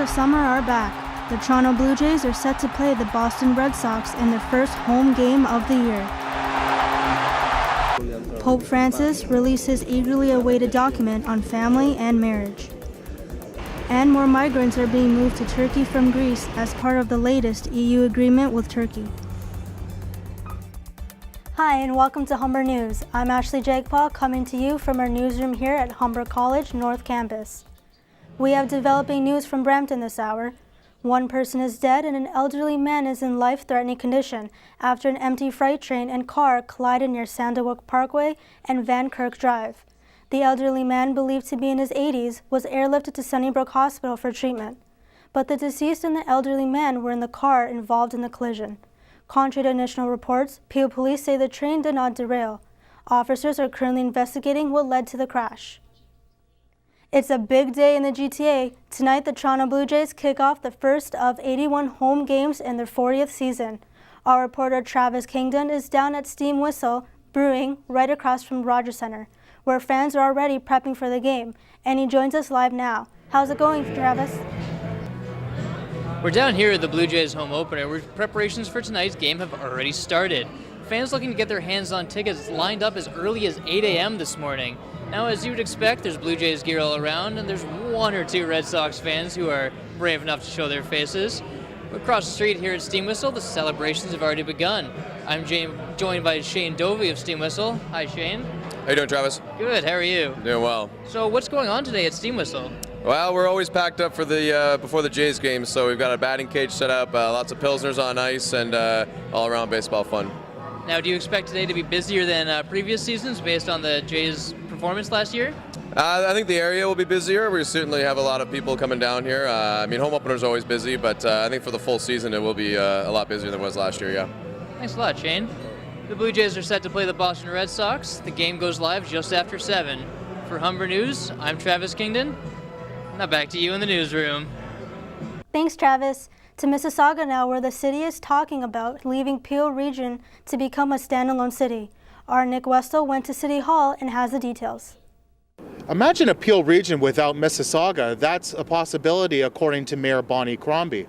of summer are back. The Toronto Blue Jays are set to play the Boston Red Sox in their first home game of the year. Pope Francis released his eagerly awaited document on family and marriage. And more migrants are being moved to Turkey from Greece as part of the latest EU agreement with Turkey. Hi, and welcome to Humber News. I'm Ashley Jagpaw, coming to you from our newsroom here at Humber College North Campus. We have developing news from Brampton this hour. One person is dead and an elderly man is in life-threatening condition after an empty freight train and car collided near Sandalwood Parkway and Van Kirk Drive. The elderly man, believed to be in his 80s, was airlifted to Sunnybrook Hospital for treatment. But the deceased and the elderly man were in the car involved in the collision. Contrary to initial reports, Peel police say the train did not derail. Officers are currently investigating what led to the crash. It's a big day in the GTA. Tonight, the Toronto Blue Jays kick off the first of 81 home games in their 40th season. Our reporter Travis Kingdon is down at Steam Whistle Brewing right across from Rogers Centre, where fans are already prepping for the game, and he joins us live now. How's it going, Travis? We're down here at the Blue Jays home opener, where preparations for tonight's game have already started. Fans looking to get their hands on tickets lined up as early as 8 a.m. this morning. Now, as you would expect, there's Blue Jays gear all around, and there's one or two Red Sox fans who are brave enough to show their faces. Across the street here at Steam Whistle, the celebrations have already begun. I'm joined by Shane Dovey of Steam Whistle. Hi, Shane. How you doing, Travis? Good, how are you? Doing well. So what's going on today at Steam Whistle? Well, we're always packed up for the before the Jays game, so we've got a batting cage set up, lots of Pilsners on ice, and all-around baseball fun. Now, do you expect today to be busier than previous seasons based on the Jays' performance last year? I think the area will be busier. We certainly have a lot of people coming down here. Home opener's always busy, but I think for the full season it will be a lot busier than it was last year, yeah. Thanks a lot, Shane. The Blue Jays are set to play the Boston Red Sox. The game goes live just after 7. For Humber News, I'm Travis Kingdon. Now back to you in the newsroom. Thanks, Travis. To Mississauga now, where the city is talking about leaving Peel Region to become a standalone city. Our Nick Westel went to City Hall and has the details. Imagine a Peel Region without Mississauga. That's a possibility, according to Mayor Bonnie Crombie.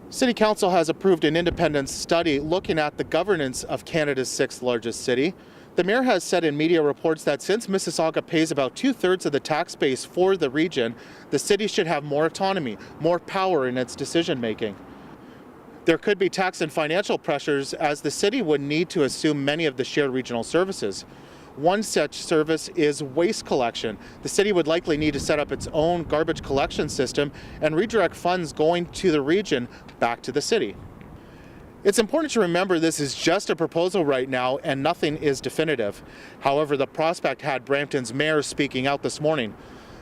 City Council has approved an independent study looking at the governance of Canada's 6th largest city. The mayor has said in media reports that since Mississauga pays about 2/3 of the tax base for the region, the city should have more autonomy, more power in its decision making. There could be tax and financial pressures as the city would need to assume many of the shared regional services. One such service is waste collection. The city would likely need to set up its own garbage collection system and redirect funds going to the region back to the city. It's important to remember this is just a proposal right now and nothing is definitive. However, the prospect had Brampton's mayor speaking out this morning.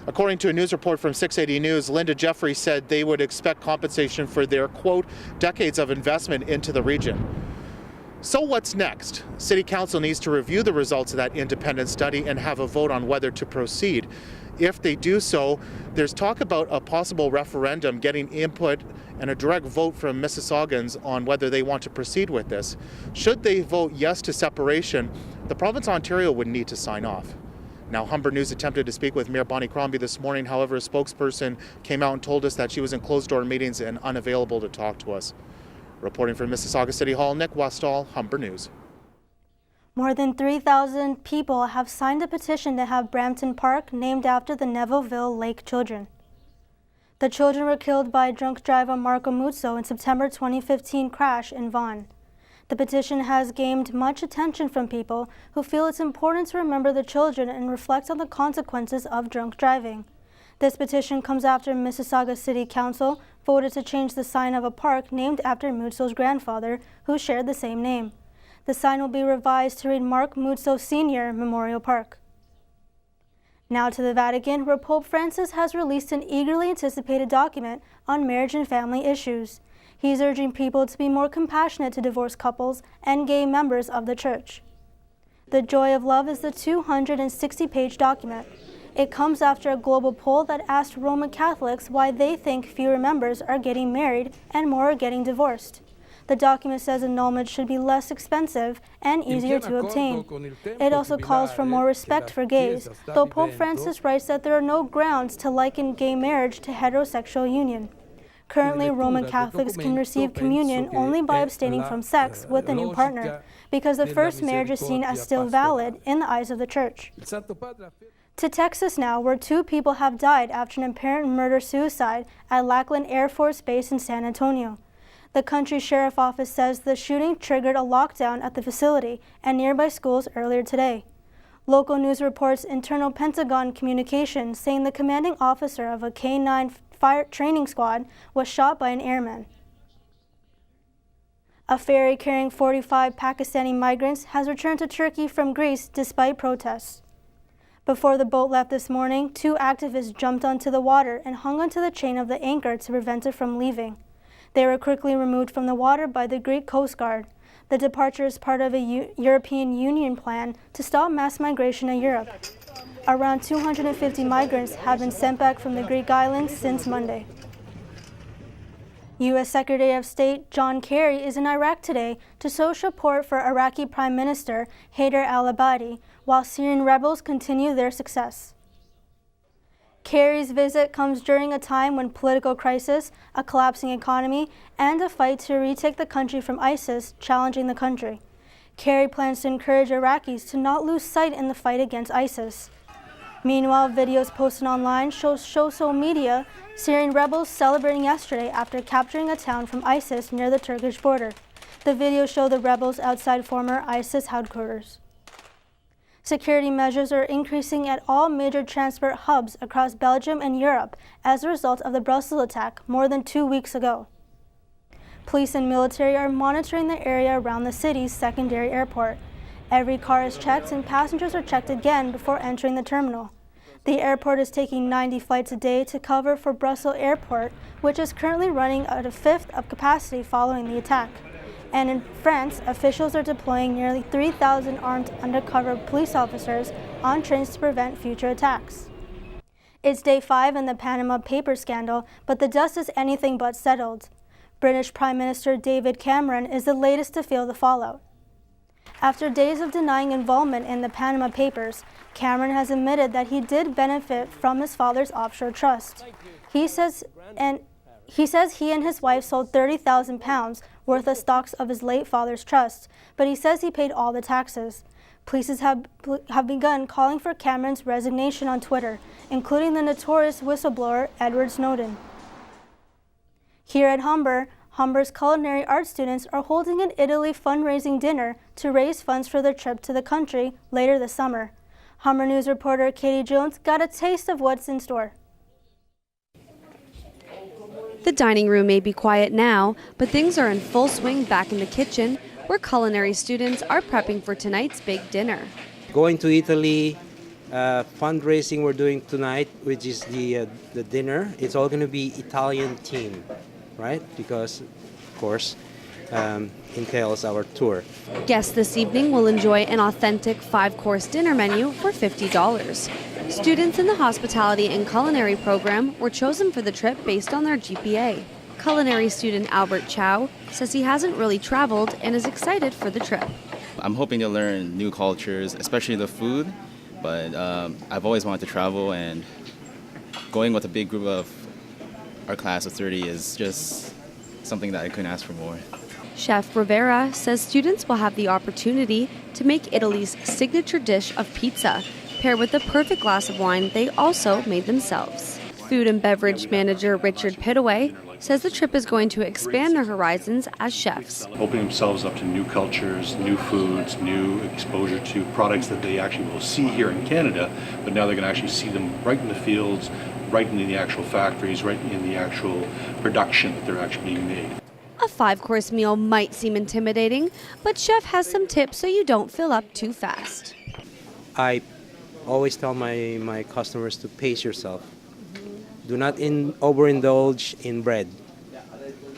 According to a news report from 680 News, Linda Jeffrey said they would expect compensation for their, quote, decades of investment into the region. So what's next? City Council needs to review the results of that independent study and have a vote on whether to proceed. If they do so, there's talk about a possible referendum, getting input and a direct vote from Mississaugans on whether they want to proceed with this. Should they vote yes to separation, the province of Ontario would need to sign off. Now, Humber News attempted to speak with Mayor Bonnie Crombie this morning. However, a spokesperson came out and told us that she was in closed-door meetings and unavailable to talk to us. Reporting from Mississauga City Hall, Nick Westall, Humber News. More than 3,000 people have signed a petition to have Brampton Park named after the Nevilleville Lake children. The children were killed by drunk driver Marco Muzzo in September 2015 crash in Vaughan. The petition has gained much attention from people who feel it's important to remember the children and reflect on the consequences of drunk driving. This petition comes after Mississauga City Council voted to change the sign of a park named after Muzzo's grandfather, who shared the same name. The sign will be revised to read Mark Muzzo Sr. Memorial Park. Now to the Vatican, where Pope Francis has released an eagerly anticipated document on marriage and family issues. He's urging people to be more compassionate to divorced couples and gay members of the Church. The Joy of Love is the 260-page document. It comes after a global poll that asked Roman Catholics why they think fewer members are getting married and more are getting divorced. The document says annulment should be less expensive and easier to obtain. It also calls for more respect for gays, though Pope Francis writes that there are no grounds to liken gay marriage to heterosexual union. Currently, Roman Catholics can receive communion only by abstaining from sex with a new partner, because the first marriage is seen as still valid in the eyes of the Church. To Texas now, where 2 people have died after an apparent murder-suicide at Lackland Air Force Base in San Antonio. The country sheriff office says the shooting triggered a lockdown at the facility and nearby schools earlier today. Local news reports internal Pentagon communications saying the commanding officer of a K-9 fire training squad was shot by an airman. A ferry carrying 45 Pakistani migrants has returned to Turkey from Greece despite protests. Before the boat left this morning, 2 activists jumped onto the water and hung onto the chain of the anchor to prevent it from leaving. They were quickly removed from the water by the Greek Coast Guard. The departure is part of a European Union plan to stop mass migration to Europe. Around 250 migrants have been sent back from the Greek islands since Monday. U.S. Secretary of State John Kerry is in Iraq today to show support for Iraqi Prime Minister Haider al-Abadi, while Syrian rebels continue their success. Kerry's visit comes during a time when political crisis, a collapsing economy, and a fight to retake the country from ISIS challenging the country. Kerry plans to encourage Iraqis to not lose sight in the fight against ISIS. Meanwhile, videos posted online show social media Syrian rebels celebrating yesterday after capturing a town from ISIS near the Turkish border. The videos show the rebels outside former ISIS headquarters. Security measures are increasing at all major transport hubs across Belgium and Europe as a result of the Brussels attack more than 2 weeks ago. Police and military are monitoring the area around the city's secondary airport. Every car is checked and passengers are checked again before entering the terminal. The airport is taking 90 flights a day to cover for Brussels Airport, which is currently running at a fifth of capacity following the attack. And in France, officials are deploying nearly 3,000 armed undercover police officers on trains to prevent future attacks. It's day 5 in the Panama Papers scandal, but the dust is anything but settled. British Prime Minister David Cameron is the latest to feel the fallout. After days of denying involvement in the Panama Papers, Cameron has admitted that he did benefit from his father's offshore trust. He says he and his wife sold £30,000 worth of stocks of his late father's trust, but he says he paid all the taxes. Police have begun calling for Cameron's resignation on Twitter, including the notorious whistleblower Edward Snowden. Here at Humber's culinary art students are holding an Italy fundraising dinner to raise funds for their trip to the country later this summer. Humber News reporter Katie Jones got a taste of what's in store. The dining room may be quiet now, but things are in full swing back in the kitchen, where culinary students are prepping for tonight's big dinner. Going to Italy, fundraising we're doing tonight, which is the dinner. It's all going to be Italian themed, right? Because, of course, entails our tour. Guests this evening will enjoy an authentic 5-course dinner menu for $50. Students in the hospitality and culinary program were chosen for the trip based on their GPA. Culinary student Albert Chow says he hasn't really traveled and is excited for the trip. I'm hoping to learn new cultures, especially the food, but I've always wanted to travel, and going with a big group of our class of 30 is just something that I couldn't ask for more. Chef Rivera says students will have the opportunity to make Italy's signature dish of pizza, paired with the perfect glass of wine they also made themselves. Food and beverage manager Richard Pittaway says the trip is going to expand their horizons as chefs. Opening themselves up to new cultures, new foods, new exposure to products that they actually will see here in Canada, but now they're going to actually see them right in the fields, right in the actual factories, right in the actual production that they're actually being made. A 5-course meal might seem intimidating, but Chef has some tips so you don't fill up too fast. I always tell my customers to pace yourself. Do not overindulge in bread.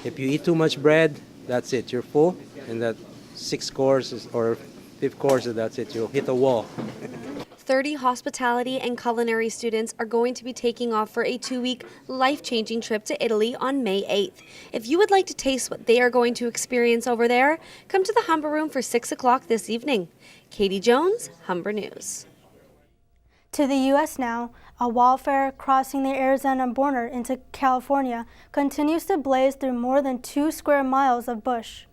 If you eat too much bread, that's it, you're full, and that 6 courses or 5th course, that's it, you'll hit a wall. 30 hospitality and culinary students are going to be taking off for a 2-week life-changing trip to Italy on May 8th. If you would like to taste what they are going to experience over there, come to the Humber Room for 6 o'clock this evening. Katie Jones, Humber News. To the U.S. now, a wildfire crossing the Arizona border into California continues to blaze through more than 2 square miles of bush.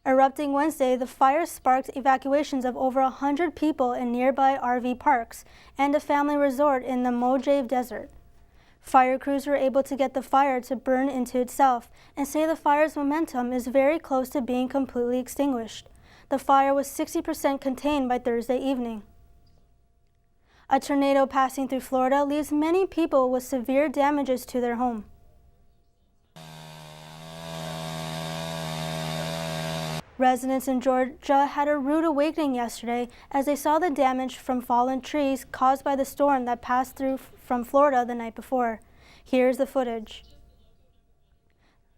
Erupting Wednesday, the fire sparked evacuations of over 100 people in nearby RV parks and a family resort in the Mojave Desert. Fire crews were able to get the fire to burn into itself and say the fire's momentum is very close to being completely extinguished. The fire was 60% contained by Thursday evening. A tornado passing through Florida leaves many people with severe damages to their home. Residents in Georgia had a rude awakening yesterday as they saw the damage from fallen trees caused by the storm that passed through from Florida the night before. Here's the footage.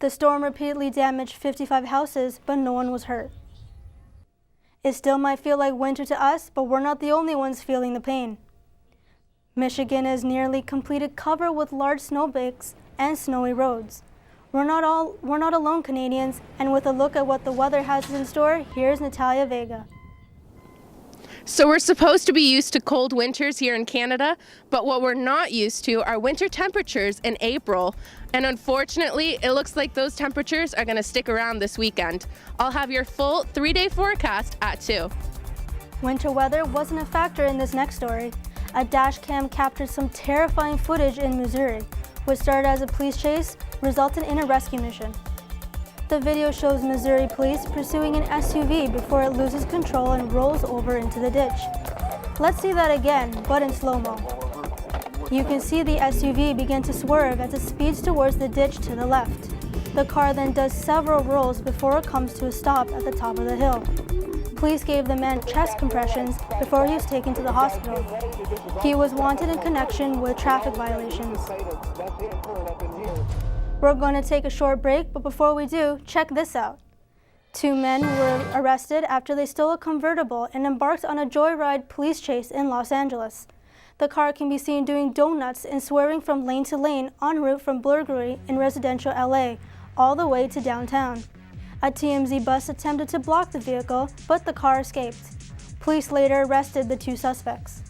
The storm repeatedly damaged 55 houses, but no one was hurt. It still might feel like winter to us, but we're not the only ones feeling the pain. Michigan is nearly completed cover with large snowbanks and snowy roads. We're not alone, Canadians, and with a look at what the weather has in store, here's Natalia Vega. So we're supposed to be used to cold winters here in Canada, but what we're not used to are winter temperatures in April. And unfortunately, it looks like those temperatures are going to stick around this weekend. I'll have your full 3-day forecast at 2. Winter weather wasn't a factor in this next story. A dash cam captured some terrifying footage in Missouri, which started as a police chase, resulted in a rescue mission. The video shows Missouri police pursuing an SUV before it loses control and rolls over into the ditch. Let's see that again, but in slow-mo. You can see the SUV begin to swerve as it speeds towards the ditch to the left. The car then does several rolls before it comes to a stop at the top of the hill. Police gave the man chest compressions before he was taken to the hospital. He was wanted in connection with traffic violations. We're going to take a short break, but before we do, check this out. 2 men were arrested after they stole a convertible and embarked on a joyride police chase in Los Angeles. The car can be seen doing donuts and swerving from lane to lane en route from Burglary in residential LA all the way to downtown. A TMZ bus attempted to block the vehicle, but the car escaped. Police later arrested the 2 suspects.